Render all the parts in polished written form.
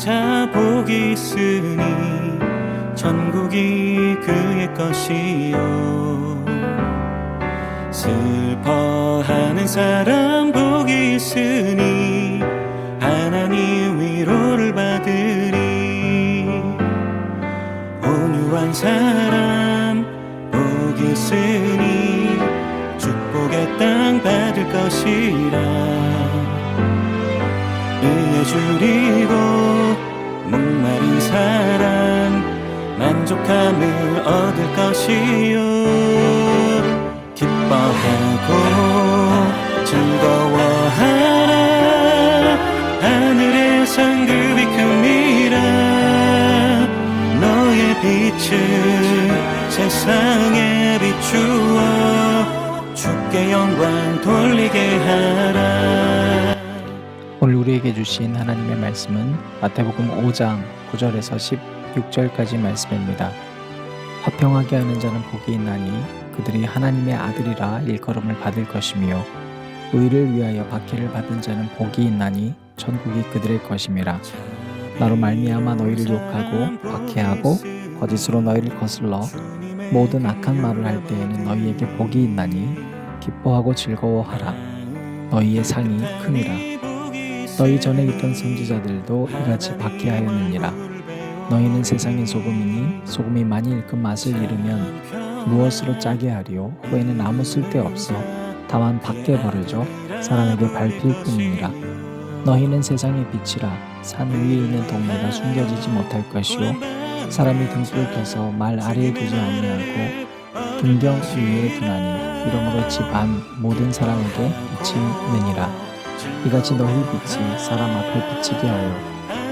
자 복이 있으니 천국이 그의 것이요. 슬퍼하는 사람 복이 있으니 하나님 위로를 받으리. 온유한 사람 복이 있으니 축복의 땅 받을 것이라. 은혜 주리고 목마른 사람 만족함을 얻을 것이요. 기뻐하고 즐거워하라. 하늘의 상급이 큼이라. 너의 빛을 세상에 비추어 주께 영광 돌리게 하라. 오늘 우리에게 주신 하나님의 말씀은 마태복음 5장 9절에서 16절까지 말씀입니다. 화평하게 하는 자는 복이 있나니 그들이 하나님의 아들이라 일컬음을 받을 것이며 의를 위하여 박해를 받은 자는 복이 있나니 천국이 그들의 것임이라. 나로 말미암아 너희를 욕하고 박해하고 거짓으로 너희를 거슬러 모든 악한 말을 할 때에는 너희에게 복이 있나니 기뻐하고 즐거워하라. 너희의 상이 크니라. 너희 전에 있던 선지자들도 이같이 박해하였느니라. 너희는 세상의 소금이니 소금이 만일 그 맛을 잃으면 무엇으로 짜게 하리요. 후에는 아무 쓸데없어 다만 밖에 버려져 사람에게 밟힐 뿐이니라. 너희는 세상의 빛이라. 산 위에 있는 동네가 숨겨지지 못할 것이요 사람이 등불을 켜서 말 아래에 두지 아니하고 등경 위에 두나니 이러므로 집 안 모든 사람에게 빛이 있느니라. 이같이 너희 빛이 사람 앞에 비치게 하여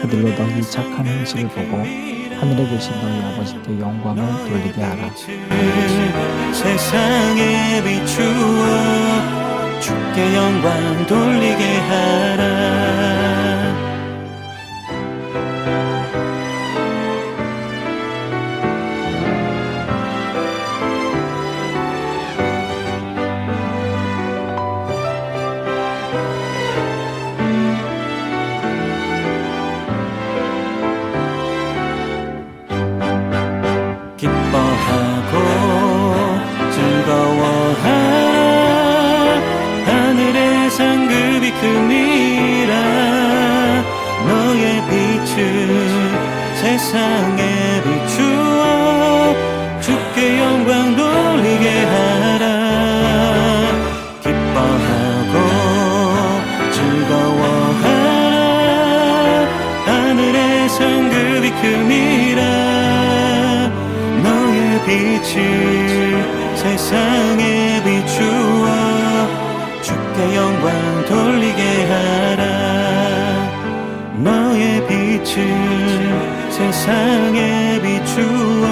그들로 너희 착한 행실을 보고 하늘에 계신 너희 아버지께 영광을 돌리게 하라. 세상에 비추어 주께 영광 돌리게 하라. 기뻐하고 즐거워하라. 하늘의 상급이 큼이라. 너의 빛을 세상에 비추어 주께 영광 돌리게 하라. 기뻐하고 즐거워하라. 하늘의 상급이 큼이라. 빛을 세상에 비추어 주께 영광 돌리게 하라. 너의 빛을 세상에 비추어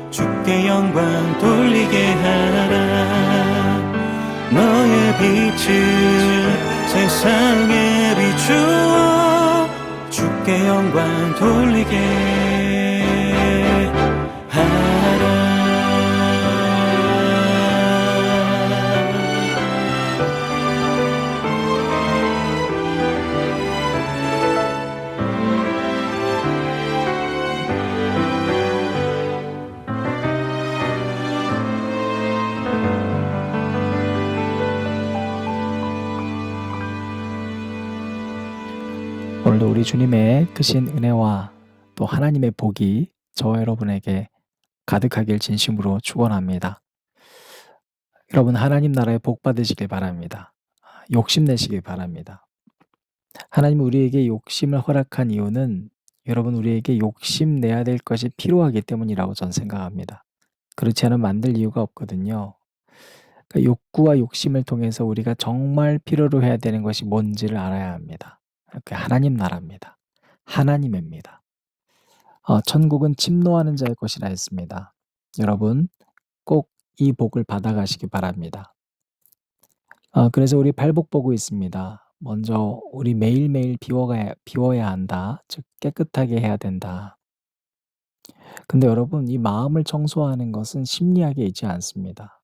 주께 영광 돌리게 하라. 너의 빛을 세상에 비추어 주께 영광 돌리게 하라. 오늘도 우리 주님의 크신 은혜와 또 하나님의 복이 저와 여러분에게 가득하길 진심으로 축원합니다. 여러분 하나님 나라에 복 받으시길 바랍니다. 욕심내시길 바랍니다. 하나님 우리에게 욕심을 허락한 이유는 여러분 우리에게 욕심내야 될 것이 필요하기 때문이라고 저는 생각합니다. 그렇지 않으면 만들 이유가 없거든요. 그러니까 욕구와 욕심을 통해서 우리가 정말 필요로 해야 되는 것이 뭔지를 알아야 합니다. 그게 하나님 나라입니다. 하나님입니다. 천국은 침노하는 자의 것이라 했습니다. 여러분 꼭 이 복을 받아가시기 바랍니다. 그래서 우리 팔복 보고 있습니다. 먼저 우리 매일매일 비워야 한다. 즉 깨끗하게 해야 된다. 근데 여러분 이 마음을 청소하는 것은 심리학에 있지 않습니다.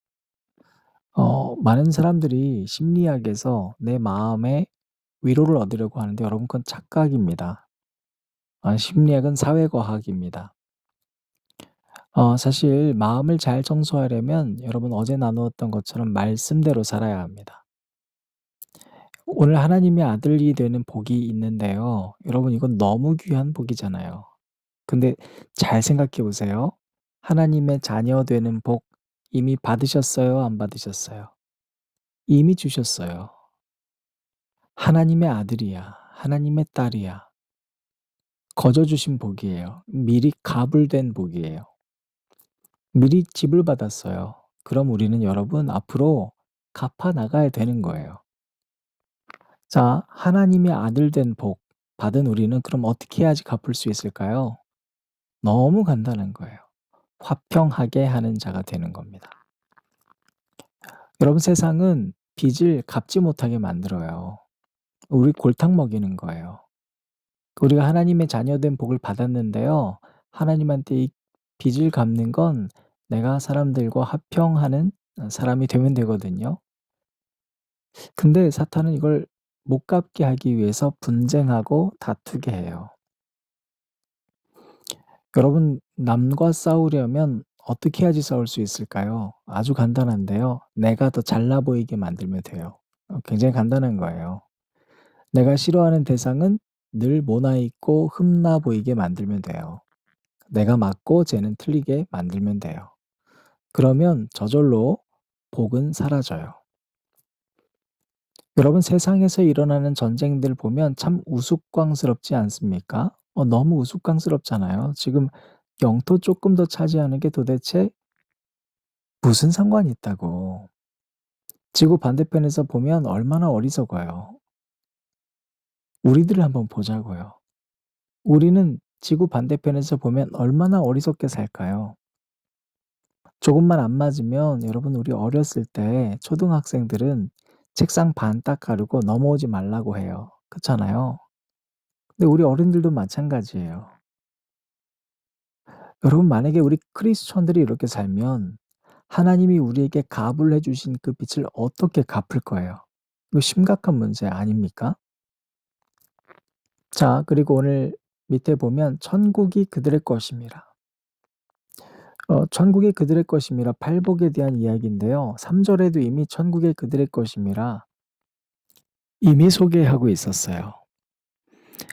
많은 사람들이 심리학에서 내 마음에 위로를 얻으려고 하는데 여러분 그건 착각입니다. 심리학은 사회과학입니다. 사실 마음을 잘 청소하려면 여러분 어제 나누었던 것처럼 말씀대로 살아야 합니다. 오늘 하나님의 아들이 되는 복이 있는데요. 여러분 이건 너무 귀한 복이잖아요. 근데 잘 생각해 보세요. 하나님의 자녀 되는 복 이미 받으셨어요? 안 받으셨어요? 이미 주셨어요. 하나님의 아들이야. 하나님의 딸이야. 거저 주신 복이에요. 미리 가불된 복이에요. 미리 집을 받았어요. 그럼 우리는 여러분 앞으로 갚아 나가야 되는 거예요. 자, 하나님의 아들 된 복 받은 우리는 그럼 어떻게 해야지 갚을 수 있을까요? 너무 간단한 거예요. 화평하게 하는 자가 되는 겁니다. 여러분 세상은 빚을 갚지 못하게 만들어요. 우리 골탕 먹이는 거예요. 우리가 하나님의 자녀된 복을 받았는데요. 하나님한테 이 빚을 갚는 건 내가 사람들과 화평하는 사람이 되면 되거든요. 근데 사탄은 이걸 못 갚게 하기 위해서 분쟁하고 다투게 해요. 여러분 남과 싸우려면 어떻게 해야지 싸울 수 있을까요? 아주 간단한데요. 내가 더 잘나 보이게 만들면 돼요. 굉장히 간단한 거예요. 내가 싫어하는 대상은 늘 모나 있고 흠나 보이게 만들면 돼요. 내가 맞고 쟤는 틀리게 만들면 돼요. 그러면 저절로 복은 사라져요. 여러분 세상에서 일어나는 전쟁들 보면 참 우스꽝스럽지 않습니까? 너무 우스꽝스럽잖아요. 지금 영토 조금 더 차지하는 게 도대체 무슨 상관이 있다고. 지구 반대편에서 보면 얼마나 어리석어요. 우리들을 한번 보자고요. 우리는 지구 반대편에서 보면 얼마나 어리석게 살까요? 조금만 안 맞으면 여러분 우리 어렸을 때 초등학생들은 책상 반 딱 가르고 넘어오지 말라고 해요. 그렇잖아요. 근데 우리 어른들도 마찬가지예요. 여러분 만약에 우리 크리스천들이 이렇게 살면 하나님이 우리에게 값을 해 주신 그 빚을 어떻게 갚을 거예요? 이거 심각한 문제 아닙니까? 자, 그리고 오늘 밑에 보면 천국이 그들의 것임이라. 천국이 그들의 것임이라 팔복에 대한 이야기인데요. 3 절에도 이미 천국이 그들의 것임이라 이미 소개하고 있었어요.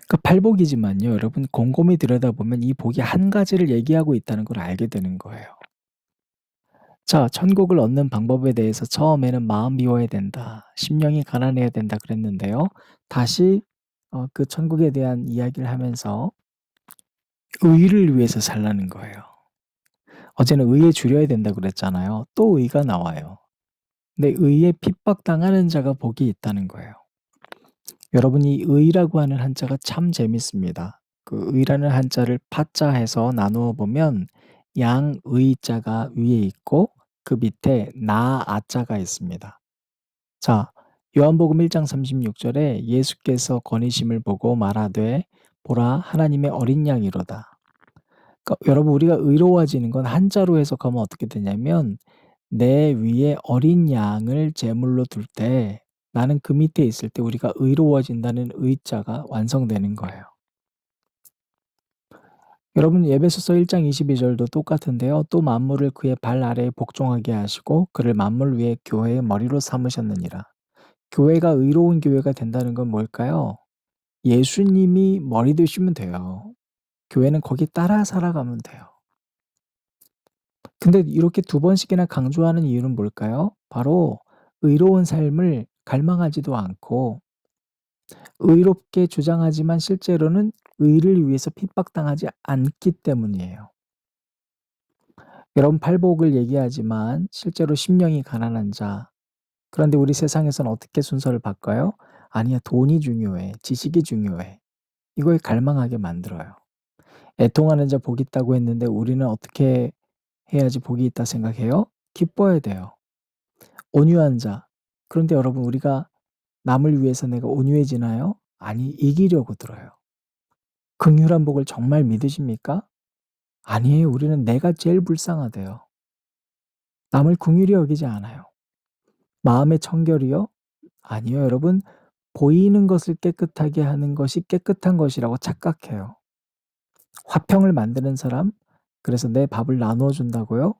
그러니까 팔복이지만요. 여러분 곰곰이 들여다보면 이 복이 한 가지를 얘기하고 있다는 걸 알게 되는 거예요. 자, 천국을 얻는 방법에 대해서 처음에는 마음 비워야 된다. 심령이 가난해야 된다 그랬는데요. 다시 그 천국에 대한 이야기를 하면서 의를 위해서 살라는 거예요. 어제는 의에 줄여야 된다고 그랬잖아요. 또 의가 나와요. 근데 의에 핍박당하는 자가 복이 있다는 거예요. 여러분 이 의라고 하는 한자가 참 재밌습니다. 그 의라는 한자를 파자해서 나누어 보면 양의자가 위에 있고 그 밑에 나아자가 있습니다. 자, 요한복음 1장 36절에 예수께서 건의심을 보고 말하되 보라 하나님의 어린 양이로다. 그러니까 여러분 우리가 의로워지는 건 한자로 해석하면 어떻게 되냐면 내 위에 어린 양을 제물로 둘 때 나는 그 밑에 있을 때 우리가 의로워진다는 의자가 완성되는 거예요. 여러분 에베소서 1장 22절도 똑같은데요. 또 만물을 그의 발 아래에 복종하게 하시고 그를 만물 위에 교회의 머리로 삼으셨느니라. 교회가 의로운 교회가 된다는 건 뭘까요? 예수님이 머리 되시면 돼요. 교회는 거기 따라 살아가면 돼요. 근데 이렇게 2번씩이나 강조하는 이유는 뭘까요? 바로 의로운 삶을 갈망하지도 않고 의롭게 주장하지만 실제로는 의를 위해서 핍박당하지 않기 때문이에요. 여러분 팔복을 얘기하지만 실제로 심령이 가난한 자. 그런데 우리 세상에서는 어떻게 순서를 바꿔요? 아니야, 돈이 중요해. 지식이 중요해. 이걸 갈망하게 만들어요. 애통하는 자 복이 있다고 했는데 우리는 어떻게 해야지 복이 있다 생각해요? 기뻐야 돼요. 온유한 자. 그런데 여러분 우리가 남을 위해서 내가 온유해지나요? 아니, 이기려고 들어요. 긍휼한 복을 정말 믿으십니까? 아니에요. 우리는 내가 제일 불쌍하대요. 남을 긍휼히 여기지 않아요. 마음의 청결이요? 아니요. 여러분 보이는 것을 깨끗하게 하는 것이 깨끗한 것이라고 착각해요. 화평을 만드는 사람? 그래서 내 밥을 나누어 준다고요?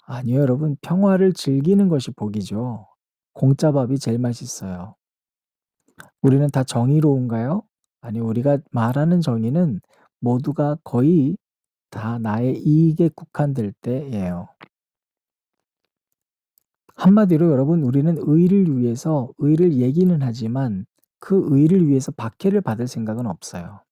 아니요, 여러분. 평화를 즐기는 것이 복이죠. 공짜 밥이 제일 맛있어요. 우리는 다 정의로운가요? 아니, 우리가 말하는 정의는 모두가 거의 다 나의 이익에 국한될 때예요. 한마디로 여러분, 우리는 의를 위해서 의를 얘기는 하지만 그 의를 위해서 박해를 받을 생각은 없어요.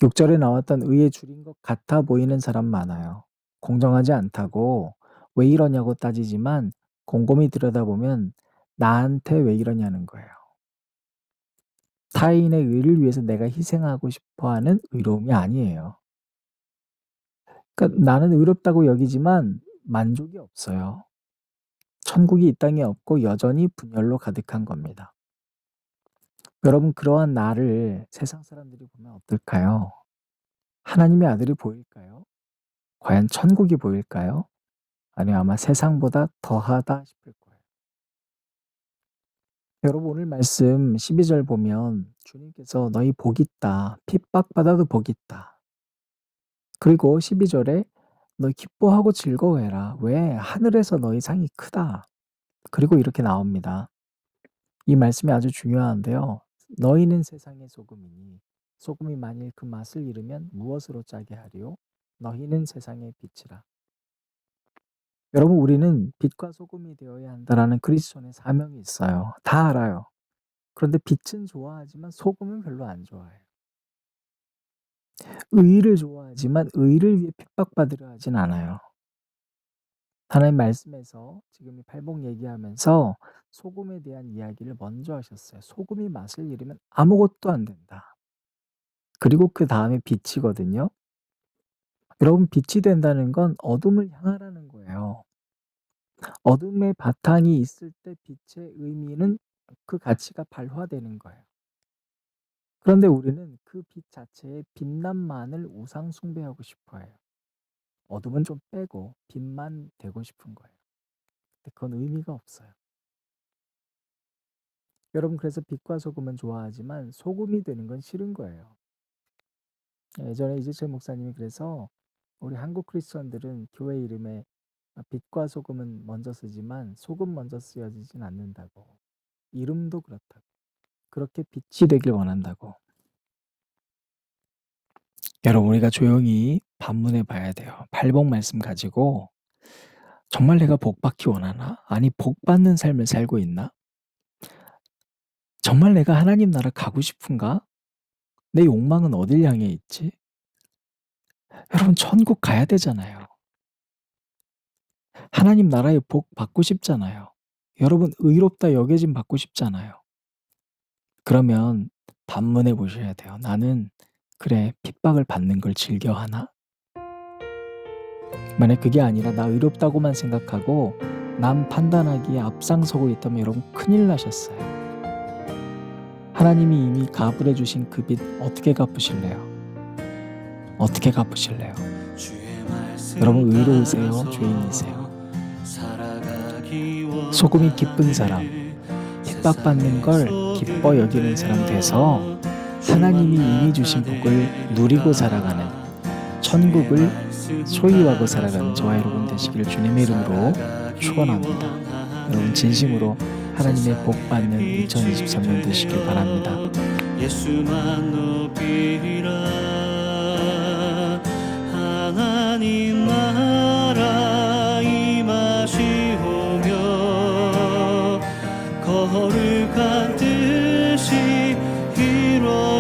6절에 나왔던 의의 줄인 것 같아 보이는 사람 많아요. 공정하지 않다고 왜 이러냐고 따지지만 곰곰이 들여다보면 나한테 왜 이러냐는 거예요. 타인의 의를 위해서 내가 희생하고 싶어하는 의로움이 아니에요. 그러니까 나는 의롭다고 여기지만 만족이 없어요. 천국이 이 땅에 없고 여전히 분열로 가득한 겁니다. 여러분, 그러한 나를 세상 사람들이 보면 어떨까요? 하나님의 아들이 보일까요? 과연 천국이 보일까요? 아니요, 아마 세상보다 더하다 싶을 거예요. 여러분, 오늘 말씀 12절 보면 주님께서 너희 복 있다, 핍박받아도 복 있다. 그리고 12절에 너 기뻐하고 즐거워해라. 왜? 하늘에서 너희 상이 크다. 그리고 이렇게 나옵니다. 이 말씀이 아주 중요한데요. 너희는 세상의 소금이니 소금이 만일 그 맛을 잃으면 무엇으로 짜게 하리요? 너희는 세상의 빛이라. 여러분, 우리는 빛과 소금이 되어야 한다라는 그리스도의 사명이 있어요. 다 알아요. 그런데 빛은 좋아하지만 소금은 별로 안 좋아해요. 의를 좋아하지만 의를 위해 핍박받으려 하진 않아요. 하나님 말씀에서 지금 이 팔복 얘기하면서 소금에 대한 이야기를 먼저 하셨어요. 소금이 맛을 잃으면 아무것도 안 된다. 그리고 그 다음에 빛이거든요. 여러분, 빛이 된다는 건 어둠을 향하라는 거예요. 어둠의 바탕이 있을 때 빛의 의미는 그 가치가 발화되는 거예요. 그런데 우리는 그 빛 자체의 빛남만을 우상 숭배하고 싶어 해요. 어둠은 좀 빼고 빛만 되고 싶은 거예요. 근데 그건 의미가 없어요. 여러분, 그래서 빛과 소금은 좋아하지만 소금이 되는 건 싫은 거예요. 예전에 이재철 목사님이 그래서 우리 한국 크리스천들은 교회 이름에 빛과 소금은 먼저 쓰지만 소금 먼저 쓰여지진 않는다고. 이름도 그렇다고. 그렇게 빛이 되길 원한다고. 여러분, 우리가 조용히 반문해 봐야 돼요. 팔복 말씀 가지고 정말 내가 복 받기 원하나? 아니, 복 받는 삶을 살고 있나? 정말 내가 하나님 나라 가고 싶은가? 내 욕망은 어딜 향해 있지? 여러분, 천국 가야 되잖아요. 하나님 나라의 복 받고 싶잖아요. 여러분, 의롭다 여겨짐 받고 싶잖아요. 그러면 반문해 보셔야 돼요. 나는 그래, 핍박을 받는 걸 즐겨하나? 만약 그게 아니라 나 의롭다고만 생각하고 남 판단하기에 앞장서고 있다면 여러분, 큰일 나셨어요. 하나님이 이미 가불해 주신 그 빚 어떻게 갚으실래요? 어떻게 갚으실래요? 여러분, 의로우세요? 죄인이세요? 소금이 기쁜 사람, 핍박받는 걸 기뻐 여기는 사람 돼서 하나님이 이미 주신 복을 누리고 살아가는, 천국을 소유하고 살아가는 저와 여러분 되시기를 주님의 이름으로 축원합니다. 여러분, 진심으로 하나님의 복 받는 2023년 되시길 바랍니다. 예수만 높이라. 하나님 나라 임하시오며 거룩한 뜻이 이루어